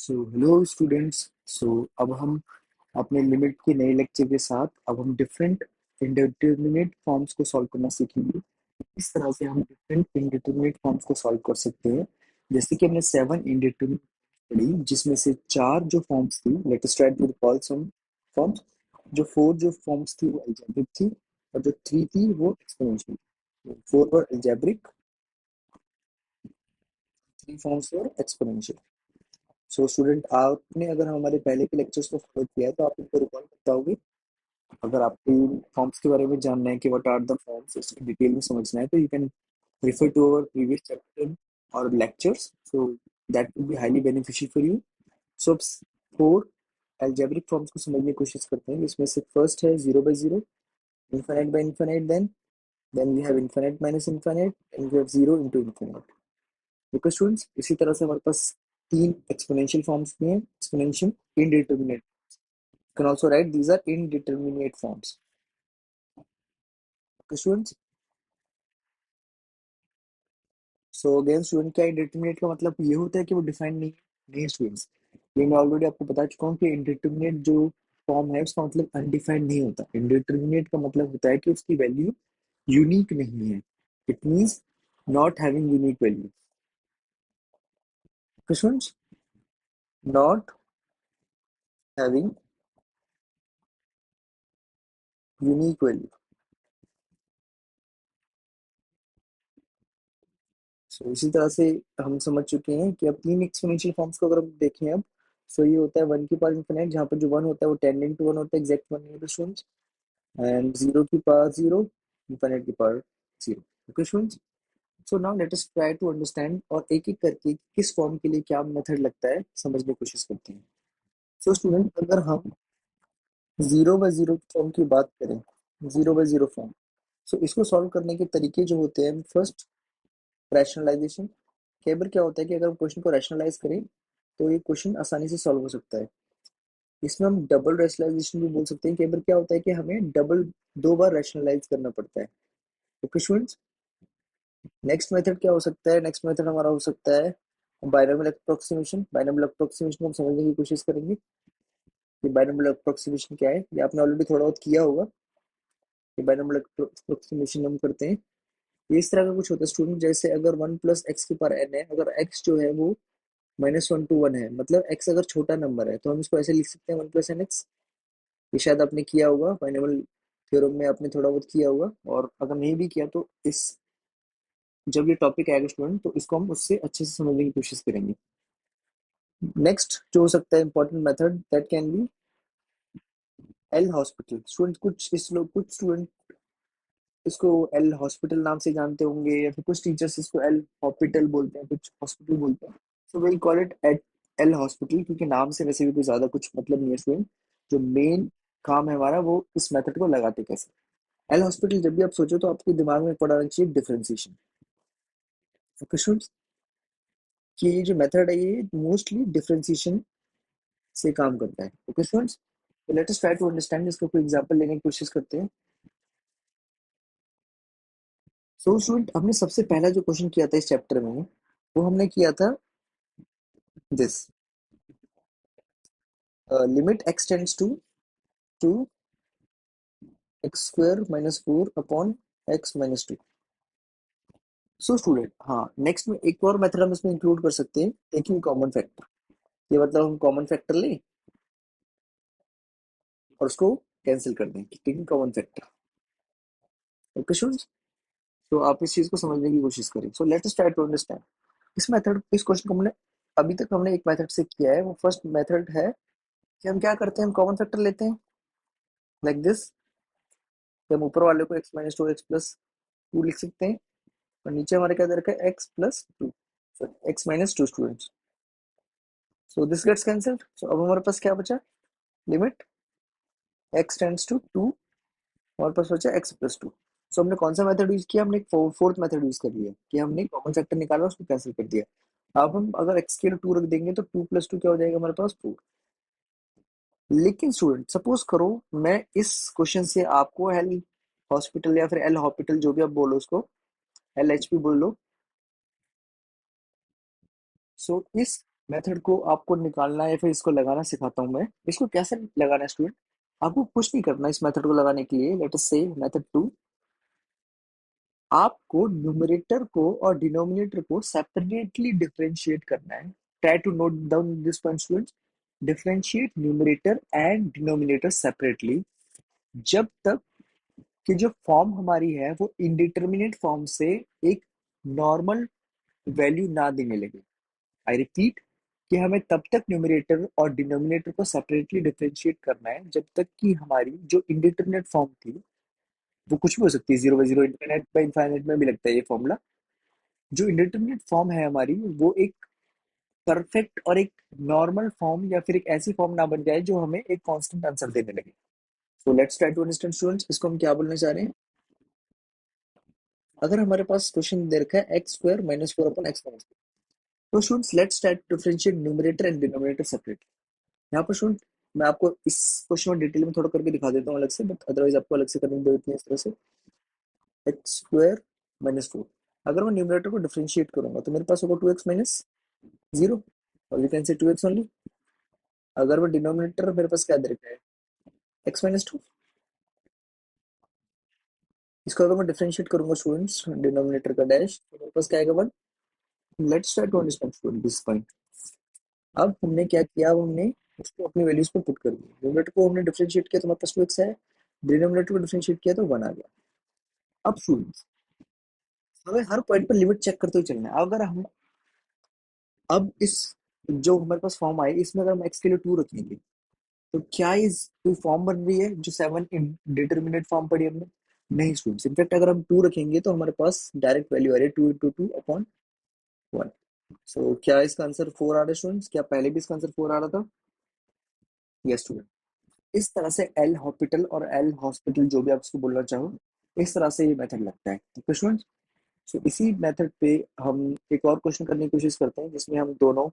So hello students. अब हम अपने लिमिट के नए लेक्चर के साथ अब हम डिफरेंट इंडिटरमिनेट फॉर्म्स को सॉल्व करना सीखेंगे। इस तरह से हम डिफरेंट इंडिटरमिनेट फॉर्म्स को सॉल्व कर सकते हैं। जैसे कि हमने 7 इंडिटरमिनेट पढ़ी, जिसमें से 4 जो फॉर्म्स थी, let us try to recall some forms. जो 4 जो फॉर्म्स थी वो अलजेब्रिक थी, और जो 3 थी वो एक्सपोनेंशियल। 4 वर अलजेब्रिक, 3 फॉर्म्स वर एक्सपोनेंशियल। सो स्टूडेंट, आपने अगर हमारे पहले के लेक्चर्स को फॉलो किया है तो आप इनको रिकॉल कर पाओगे। अगर आपको फॉर्म्स के बारे में जानना है कि व्हाट आर द फॉर्म्स, इसकी डिटेल में समझना है, तो you can refer to our previous chapter or lectures, so that will be highly beneficial for you. So अब 4 algebraic forms को समझने की कोशिश करते हैं। इसमें से फर्स्ट है 0 by 0, infinite by infinite, then we have infinite minus infinite, and we have 0 into infinite. Okay students, इसी तरह से हमारे पास 3 एक्सपोनेंशियल फॉर्म्स भी हैं। Exponential indeterminate, you can also write these are indeterminate forms. Okay students, so again student, क्या indeterminate का मतलब ये होता है कि वो डिफाइंड नहीं स्टूडेंट्स, ये मैं ऑलरेडी आपको बता चुका हूँ कि इंडिटरमिनेट जो फॉर्म है उसका मतलब अनडिफाइंड नहीं होता। इंडिटरमिनेट का मतलब होता है कि उसकी वैल्यू यूनिक नहीं है। It means not having unique value. Students, not having unique value. So इसी तरह से हम समझ चुके हैं कि अब 3 एक्सपोनेंशियल फॉर्म्स को अगर हम देखें अब, सो ये होता है 1 की पावर इनफिनिट, जहाँ पर जो 1 होता है वो 10 into 1 होता है, एग्जैक्ट 1 नहीं होता स्टूडेंट्स। and 0 की power 0, infinite की power 0. Okay students, so now let us try to understand और एक एक करके किस फॉर्म के लिए क्या मेथड लगता है समझने की कोशिश करते हैं। so student, अगर हम 0 बाय 0 फॉर्म की बात करें, 0 बाय 0 फॉर्म, सो इसको सॉल्व करने के तरीके जो होते हैं, फर्स्ट रैशनलाइजेशन। कई बार क्या होता है कि अगर हम क्वेश्चन को रैशनलाइज करें तो ये क्वेश्चन आसानी से सॉल्व हो सकता है। इसमें हम डबल रैशनलाइजेशन भी बोल सकते हैं। कई बार क्या होता है कि हमें डबल 2 बार रैशनलाइज करना पड़ता है। ओके स्टूडेंट्स, नेक्स्ट मेथड क्या हो सकता है? नेक्स्ट मेथड हमारा हो सकता है बायनॉमियल अप्रोक्सीमेशन। बायनॉमियल अप्रोक्सीमेशन को हम समझने की कोशिश करेंगे कि बायनॉमियल अप्रोक्सीमेशन क्या है। ये आपने ऑलरेडी थोड़ा बहुत किया होगा कि बायनॉमियल अप्रोक्सीमेशन हम करते हैं। ये इस तरह का कुछ होता है स्टूडेंट, जैसे अगर 1 प्लस एक्स की पावर एन है, अगर एक्स जो है वो -1 to 1 है, मतलब एक्स अगर छोटा नंबर है, तो हम इसको ऐसे लिख सकते हैं 1 प्लस एन एक्स। ये शायद आपने किया होगा बायनॉमियल थ्योरम में, आपने थोड़ा बहुत किया होगा, और अगर नहीं भी किया तो इस जब ये टॉपिक आएगा स्टूडेंट तो इसको हम उससे अच्छे से समझने की कोशिश करेंगे। नेक्स्ट जो हो सकता है important method, that can be L hospital. Student कुछ स्टूडेंट इसको एल हॉस्पिटल नाम से जानते होंगे, या फिर कुछ टीचर्स इसको एल हॉस्पिटल बोलते हैं, कुछ हॉस्पिटल बोलते हैं। So will call it at L hospital, क्योंकि नाम से वैसे भी कोई ज्यादा कुछ मतलब नहीं है स्टूडेंट। जो मेन काम है हमारा वो इस मेथड को लगाते कैसे। एल हॉस्पिटल जब भी आप सोचो तो आपके दिमाग में पड़ा रहना चाहिए डिफरेंशिएशन। ओके स्टूडेंट्स, कि ये जो मेथड है ये मोस्टली डिफरेंशिएशन से काम करता है। ओके स्टूडेंट्स, तो let us try to understand, इसका कोई एग्जांपल लेने की कोशिश करते हैं। सो स्टूडेंट, हमने सबसे पहला जो क्वेश्चन किया था इस चैप्टर में, वो हमने किया था this, limit x tends to X square minus 4 upon x minus 2। So student, हाँ, नेक्स्ट में एक और मेथड हम इसमें इंक्लूड कर सकते हैं, टेकिंग कॉमन फैक्टर। ये मतलब हम कॉमन फैक्टर लें और उसको कैंसिल कर दें, taking common factor. Okay students, तो आप इस चीज को समझने की कोशिश करें। So let us try to understand इस मेथड, इस क्वेश्चन को हमने अभी तक हमने एक मेथड से किया है। वो फर्स्ट मेथड है कि हम क्या करते हैं, हम कॉमन फैक्टर लेते हैं लाइक दिस, कि हम ऊपर वाले को x minus two x plus 2 लिख सकते हैं, और नीचे हमारे क्या दे रखा है x plus 2, sorry x minus 2 students. So this gets cancelled. So अब हमारे पास क्या बचा, लिमिट x टेंड्स टू 2, हमारे पास बचा x प्लस 2। सो हमने कौन सा मेथड यूज किया, हमने फोर्थ मेथड यूज कर लिया कि हमने कॉमन फैक्टर निकाला उसको कैंसिल कर दिया। अब हम अगर x के लिए 2 रख देंगे तो 2 प्लस 2 क्या हो जाएगा हमारे पास, 4। लेकिन स्टूडेंट सपोज करो मैं इस क्वेश्चन से आपको एल हॉस्पिटल या फिर एल हॉस्पिटल जो भी आप बोलो उसको, एल एच पी बोल लो। सो इस मेथड को आपको निकालना है या फिर इसको लगाना सिखाता हूँ मैं। इसको कैसे लगाना है स्टूडेंट, आपको कुछ नहीं करना इस मेथड को लगाने के लिए। लेट अस से मेथड टू, आपको न्यूमरेटर को और डिनोमिनेटर को सेपरेटली डिफरेंशिएट करना है। Try to note down this point students. Differentiate numerator and denominator separately जब तक कि जो फॉर्म हमारी है वो इंडिटरमिनेट फॉर्म से एक नॉर्मल वैल्यू ना देने लगे। आई रिपीट कि हमें तब तक न्यूमरेटर और डिनोमिनेटर को सेपरेटली डिफरेंशिएट करना है जब तक कि हमारी जो इंडिटरमिनेट फॉर्म थी, वो कुछ भी हो सकती है, 0/0, इनफाइनाइट बाय इनफाइनाइट में भी लगता है ये फॉर्मूला। जो इंडिटरमिनेट फॉर्म है हमारी, वो एक परफेक्ट और एक नॉर्मल फॉर्म या फिर एक ऐसी फॉर्म ना बन जाए जो हमें एक कांस्टेंट आंसर देने लगे। So let's try to understand students, इसको हम क्या बोलना चाह रहे हैं। अगर हमारे पास क्वेश्चन दे रखा है x square minus four upon x minus, तो students let's try to differentiate numerator and denominator separate. यहाँ पर स्टूडेंट मैं आपको इस क्वेश्चन में डिटेल में थोड़ा करके दिखा देता हूँ अलग से, बट अदरवाइज आपको अलग से करनी पड़ती है इस तरह से। एक्स स्क्वायर माइनस फोर, अगर मैं न्यूमरेटर को डिफरेंशिएट करूंगा तो मेरे पास होगा 2x माइनस जीरो, और you can say 2x only. अगर मैं डिनोमिनेटर मेरे पास क्या दे रखा है, x माइनस टू, इसको अगर मैं डिफरेंशिएट करूंगा स्टूडेंट्स डिनोमिनेटर का डैश, तो मेरे पास क्या आएगा 1। Let's try to understand student this point. अब हमने क्या किया, अब हमने उसको अपनी वैल्यूज पे पुट कर दिया। न्यूमरेटर को हमने डिफरेंशिएट किया तो हमारे पास 2x है, डिनोमिनेटर को डिफरेंशिएट किया तो 1 आ गया। अब स्टूडेंट्स हमें हर पॉइंट पर लिमिट चेक करते हुए चलना है। अगर हम अब इस जो हमारे पास फॉर्म आए इसमें अगर हम x के लिए 2 रखेंगे तो क्या इस कोई फॉर्म बन रही है जो 7 डिटर्मिनेट फॉर्म पड़ी हमने? नहीं स्टूडेंट्स, इनफैक्ट अगर हम 2 रखेंगे तो हमारे पास डायरेक्ट वैल्यू आ रही है 2 into 2 upon 1। सो क्या इसका आंसर 4 आ रहा है स्टूडेंट्स? क्या पहले भी इसका आंसर 4 आ रहा था? Yes student. इस तरह से एल हॉस्पिटल और एल हॉस्पिटल जो भी आप इसको बोलना चाहो, इस तरह से ये मेथड लगता है। ओके स्टूडेंट्स, सो इसी मेथड पे हम एक और क्वेश्चन करने की कोशिश करते हैं जिसमें हम दोनों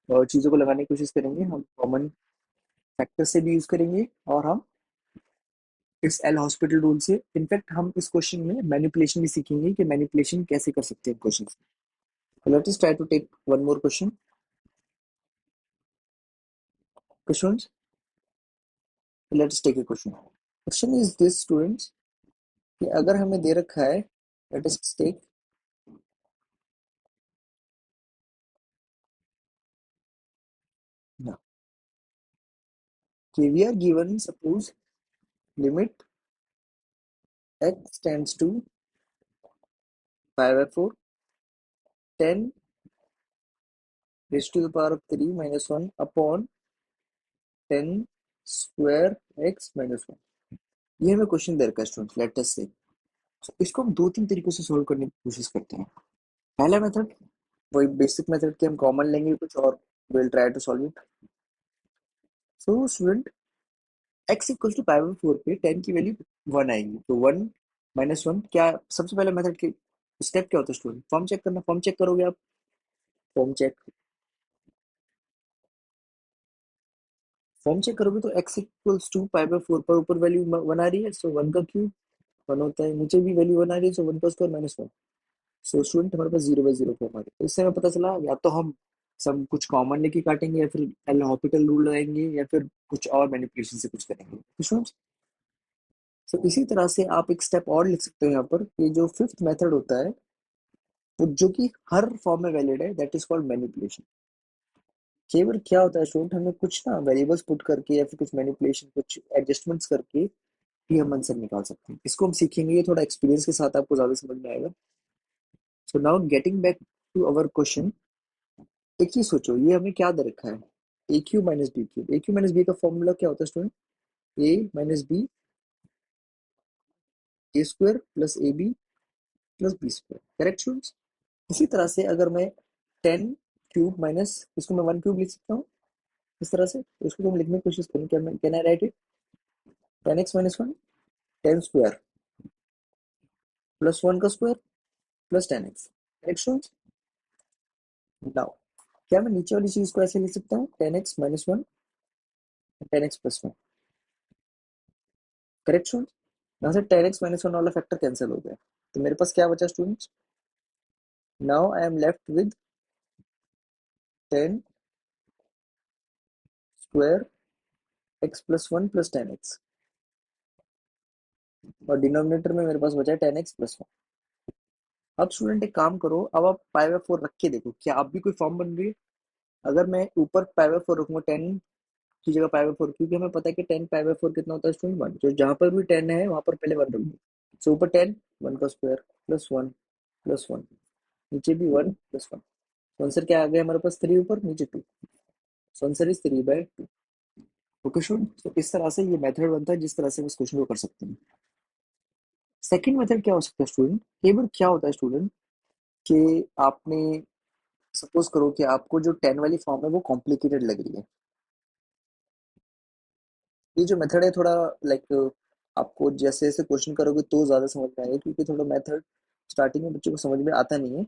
चीजों को लगाने की कोशिश करेंगे। हम कॉमन फैक्टर से भी यूज करेंगे और हम इस एल हॉस्पिटल रूल से। इनफैक्ट हम इस क्वेश्चन में मैनिपुलेशन भी सीखेंगे कि मैनिपुलेशन कैसे कर सकते हैं क्वेश्चन में। Let us try to take one more question. Questions, let us take a question. Question is this students कि अगर हमें दे रखा है, लेट अस टेक कि we are given suppose limit x tends to 5/4 10 raised to the power of 3 minus 1 upon 10 square x minus 1। ये हमें question दे रखा है स्टूडेंट, लेट अस से। तो इसको हम दो तीन तरीकों से सोल्व करने की कोशिश करते हैं। पहला मेथड वही बेसिक मेथड के हम कॉमन लेंगे कुछ और will try to solve it. So student x equal to pi by four पे 10 की वैल्यू 1 आएगी, तो 1 माइनस 1 क्या, सबसे पहले मेथड के स्टेप क्या होता है स्टूडेंट? फॉर्म चेक करना। फॉर्म चेक करोगे आप, फॉर्म चेक, फॉर्म चेक करोगे तो x equals to pi by four पर ऊपर वैल्यू 1 आ रही है, सो 1 का क्यूब 1 होता है, नीचे भी वैल्यू 1 आ रही है, सो 1 का स्क्वायर माइनस 1। सो स्टूडेंट हमारे पास 0/0 फॉर्म आ रही है। तो इससे हमें पता चला या तो हम सब कुछ कॉमन लेके काटेंगे, या फिर एल हॉपिटल रूल लगाएंगे, या फिर कुछ और मैनिपुलेशन से कुछ करेंगे। तो स्टूडेंट्स, सो इसी तरह से आप एक स्टेप और लिख सकते हो यहाँ पर, कि जो फिफ्थ मेथड होता है वो जो कि हर फॉर्म में वैलिड है, दैट इज कॉल्ड मैनिपुलेशन। केवल क्या होता है स्टूडेंट, हमें कुछ ना वेरिएबल्स पुट करके या फिर कुछ मैनिपुलेशन कुछ एडजस्टमेंट्स करके भी हम आंसर निकाल सकते हैं। इसको हम सीखेंगे, ये थोड़ा एक्सपीरियंस के साथ आपको ज्यादा समझ में आएगा। So now getting back to our question, एक चीज सोचो, ये हमें क्या दे रखा है, A cube minus B cube. A cube minus B का फॉर्मूला क्या होता है student? A minus B, A square plus A B plus B square, correct students? इसी तरह से अगर मैं 10 क्यूब माइनस, इसको मैं 1 क्यूब लिख सकता हूँ इस तरह से। तो इसको तुम लिखने की कोशिश करें, क्या मैं, can I right it 10x minus 1 10 square plus 1 का square plus 10x, correct students? Now क्या मैं नीचे वाली चीज को ऐसे लिख सकता हूँ 10x-1 10x+1, करेक्ट स्टूडेंट्स? यहाँ से 10x-1 वाला फैक्टर कैंसिल हो गया, तो मेरे पास क्या बचा students? Now I am left with 10 square x plus one plus 10x, और डिनोमिनेटर में मेरे पास बचा है 10x प्लस वन। अब स्टूडेंट एक काम करो, अब आप पाई बाय फोर रख के देखो क्या अब भी कोई फॉर्म बन रही है। अगर मैं ऊपर पाई बाय फोर रखूंगा 10 की जगह पाई बाय फोर, क्योंकि हमें पता है कि 10 पाई बाय फोर कितना होता है स्टूडेंट, वन। तो जहां पर भी 10 है वहां पर पहले वन रख दो। सो ऊपर 10, वन का square plus one plus one, नीचे भी वन प्लस वन। तो आंसर क्या आ गया हमारे पास, थ्री ऊपर नीचे two. So answer is 3/2। Okay student, तो इस तरह से ये मेथड बनता है जिस तरह से हम इस क्वेश्चन को कर सकते हैं। सेकंड मेथड क्या हो सकता है स्टूडेंट, कई बार क्या होता है स्टूडेंट कि आपने सपोज करो कि आपको जो 10 वाली फॉर्म है वो कॉम्प्लिकेटेड लग रही है। ये जो मेथड है थोड़ा लाइक आपको जैसे जैसे क्वेश्चन करोगे तो ज्यादा समझ में आएगा, क्योंकि थोड़ा मेथड स्टार्टिंग में बच्चों को समझ में आता नहीं है।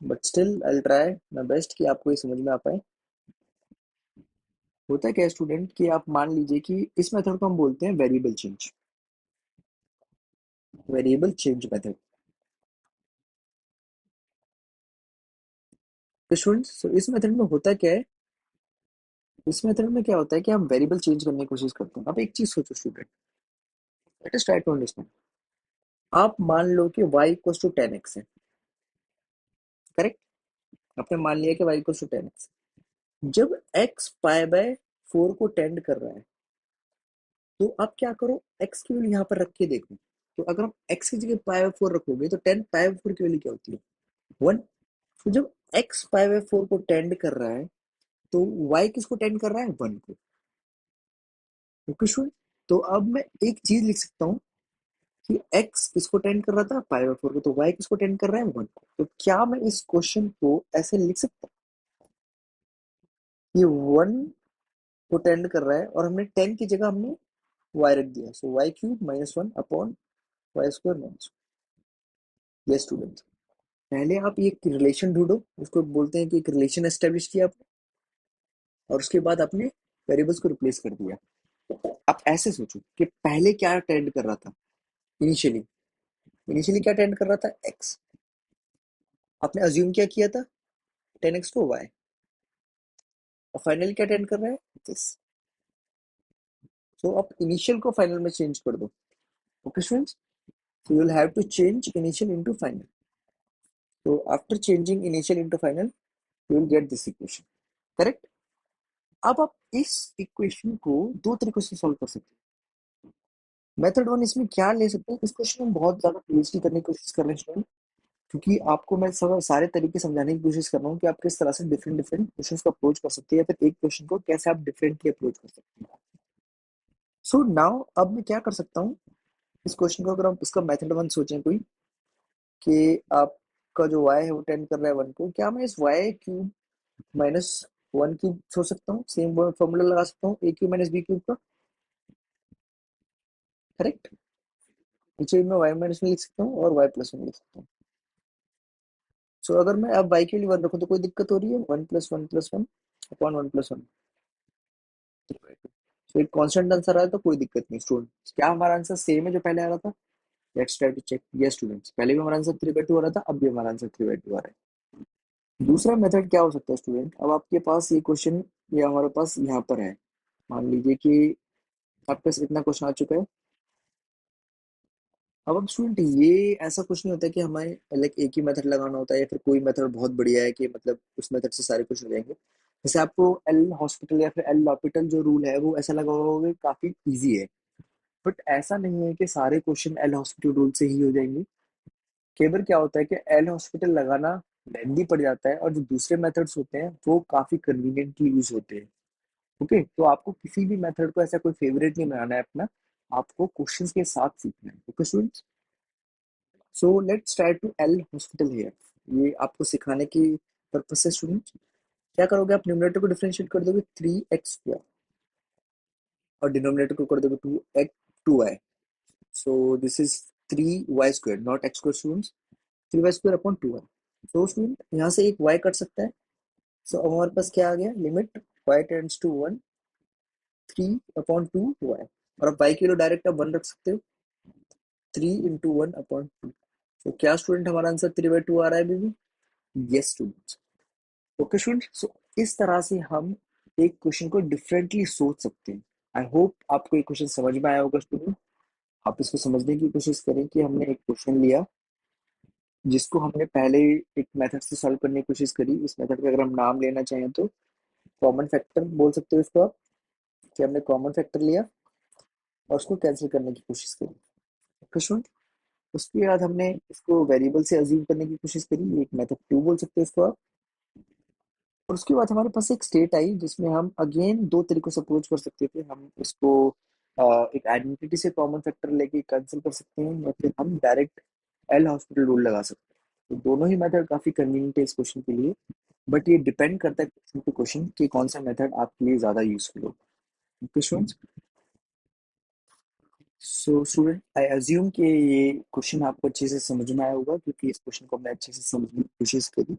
But still I will try my best कि आपको ये समझ में आ पाए। होता है क्या स्टूडेंट कि आप मान लीजिए कि इस मेथड को हम बोलते हैं variable change, variable change method. तो स्टूडेंट्स, तो इस मेथड में होता क्या है, इस मेथड में क्या होता है कि हम वेरिएबल चेंज करने की कोशिश करते हैं। अब एक चीज सोचो student, let us try to understand. आप मान लो कि y इक्वल टू 10x है, करेक्ट। आपने मान लिया कि y इक्वल टू 10x। जब x पाई बाय फोर को टेंड कर रहा है, तो आप क्या करो, x की वैल्यू यहाँ पर रख के देखो। तो अगर आप x की जगह पाई बाय फोर रखोगे तो 10 पाई बाय फोर की वैल्यू क्या होती है, वन। तो जब x पाई बाय फोर को टेंड कर रहा है, तो y किसको टेंड कर रहा है, वन को। ओके स्टूडेंट, तो अब मैं एक चीज लिख सकता हूँ कि x किसको टेंड कर रहा था, पाई बाय फोर को, तो y किसको टेंड कर रहा है, वन को। तो क्या मैं इस क्वेश्चन को ऐसे लिख सकता हूँ, ये वन को टेंड कर रहा है और हमने 10 की जगह हमने y रख दिया। So y cube minus one upon Y square minus. Yes student, पहले आप ये रिलेशन ढूंढो, उसको बोलते हैं कि एक रिलेशन एस्टेब्लिश किया आपने, और उसके बाद आपने वेरिएबल्स को रिप्लेस कर दिया। आप ऐसे सोचो कि पहले क्या टेंड कर रहा था, इनिशियली इनिशियली क्या टेंड कर रहा था, x। आपने अज्यूम क्या किया था, 10x को y, और फाइनली क्या टेंड कर रहा है, दिस। सो आप इनिशियल को फाइनल में चेंज कर दो। Okay students, so you'll have to change initial into final. So after changing initial into final, you will get this equation. Correct. अब आप इस इक्वेशन को दो तरीकों से सॉल्व कर सकते हैं। मेथड वन इसमें क्या ले सकते हैं, इस क्वेश्चन में बहुत ज्यादा पीएचडी करने की कोशिश कर रहे हैं स्टूडेंट, क्योंकि आपको मैं सब सारे तरीके समझाने की कोशिश कर रहा हूँ कि आप किस तरह से डिफरेंट डिफरेंट क्वेश्चन को अप्रोच कर सकते हैं, या फिर एक क्वेश्चन को कैसे आप डिफरेंटली अप्रोच कर सकते हैं। सो नाउ अब मैं क्या कर सकता हूँ, इस क्वेश्चन को अगर आप इसका मेथड वन सोचें कोई, कि आपका जो y है वो टेंड कर रहा है वन को, क्या मैं इस y cube minus one cube सोच सकता हूँ, सेम फॉर्मूला लगा सकता हूँ ए क्यूब माइनस बी क्यूब का, करेक्ट। नीचे मैं y माइनस में लिख सकता हूँ और y प्लस में लिख सकता हूँ। सो अगर मैं अब y के लिए वन रखूँ तो कोई दिक्कत हो रही है, one plus one plus one upon one plus one. तो एक कांस्टेंट आंसर आया तो कोई दिक्कत नहीं स्टूडेंट। क्या हमारा आंसर सेम है जो पहले आ रहा था, let's try to check. Yes students, पहले भी हमारा आंसर 3/2 आ रहा था, अब भी हमारा आंसर 3/2 आ रहा है। दूसरा मेथड क्या हो सकता है स्टूडेंट, अब आपके पास ये क्वेश्चन, ये हमारे पास यहाँ पर है। मान लीजिए कि आपके पास इतना क्वेश्चन आ चुका है। अब स्टूडेंट ये ऐसा कुछ नहीं होता है कि हमें लाइक एक ही मेथड लगाना होता है, या फिर कोई मेथड बहुत बढ़िया है कि मतलब उस मेथड से सारे क्वेश्चन हो जाएंगे। जैसे आपको एल हॉस्पिटल या फिर एल लॉपिटल जो रूल है वो ऐसा लगा होगा काफी इजी है, बट ऐसा नहीं है कि सारे क्वेश्चन एल हॉस्पिटल रूल से ही हो जाएंगे। कई बार क्या होता है कि एल हॉस्पिटल लगाना लेंदी पड़ जाता है, और जो दूसरे मेथड्स होते हैं वो काफी कन्वीनियंटली यूज होते हैं। ओके, तो आपको किसी भी मेथड को ऐसा कोई फेवरेट नहीं बनाना है अपना, आपको क्वेश्चंस के साथ सीखना है। Okay students, so let's try to L hospital here. ये आपको सिखाने की पर्पज से स्टूडेंट क्या करोगे, आप न्यूमरेटर को डिफरेंशिएट कर दोगे 3x² और डिनोमिनेटर को कर दोगे 2 so this is 3y² not x² students, 3y² upon 2y। तो स्टूडेंट यहाँ से एक y कट सकता है। सो अब हमारे पास क्या आ गया, limit y tends to 1, 3/2y। और अब y के लिए डायरेक्ट आप 1 रख सकते हो, 3 × 1/2। तो क्या स्टूडेंट हमारा आंसर 3/2 आ रहा है अभी भी। Yes student. ओके स्टूडेंट, सो इस तरह से हम एक क्वेश्चन को डिफरेंटली सोच सकते हैं। आई होप आपको ये क्वेश्चन समझ में आया होगा स्टूडेंट। आप इसको समझने की कोशिश करें कि हमने एक क्वेश्चन लिया जिसको हमने पहले एक मेथड से सॉल्व करने की कोशिश करी। इस मेथड का अगर हम नाम लेना चाहें तो कॉमन फैक्टर बोल सकते हो इसको आप, कि हमने कॉमन फैक्टर लिया और उसको कैंसिल करने की कोशिश करी। क्वेश्चन उसके बाद हमने इसको वेरिएबल से अज्यूम करने की कोशिश करी, एक मेथड टू बोल सकते हो इसको आप। और उसके बाद हमारे पास एक स्टेट आई जिसमें हम अगेन दो तरीकों से अप्रोच कर सकते थे। हम इसको एक आइडेंटिटी से कॉमन फैक्टर लेके कैंसिल कर सकते हैं, या फिर हम डायरेक्ट एल हॉस्पिटल रूल लगा सकते हैं। तो दोनों ही मेथड काफी कन्वीनियंट है इस क्वेश्चन के लिए, बट ये डिपेंड करता है क्वेश्चन टू क्वेश्चन कि कौन सा मेथड आपके लिए ज्यादा यूजफुल हो। Question so student I assume कि ये क्वेश्चन आपको अच्छे से समझ में आया होगा, क्योंकि इस क्वेश्चन को हमने अच्छे से समझने की कोशिश करी।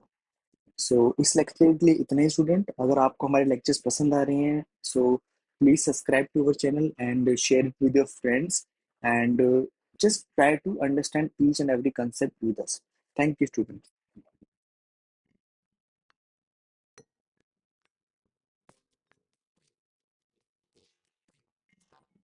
सो इस लेक्चर के लिए इतना ही स्टूडेंट। अगर आपको हमारे लेक्चर्स पसंद आ रहे हैं so please subscribe to our channel and share it with your friends and just try to understand each and every concept with us. Thank you, students.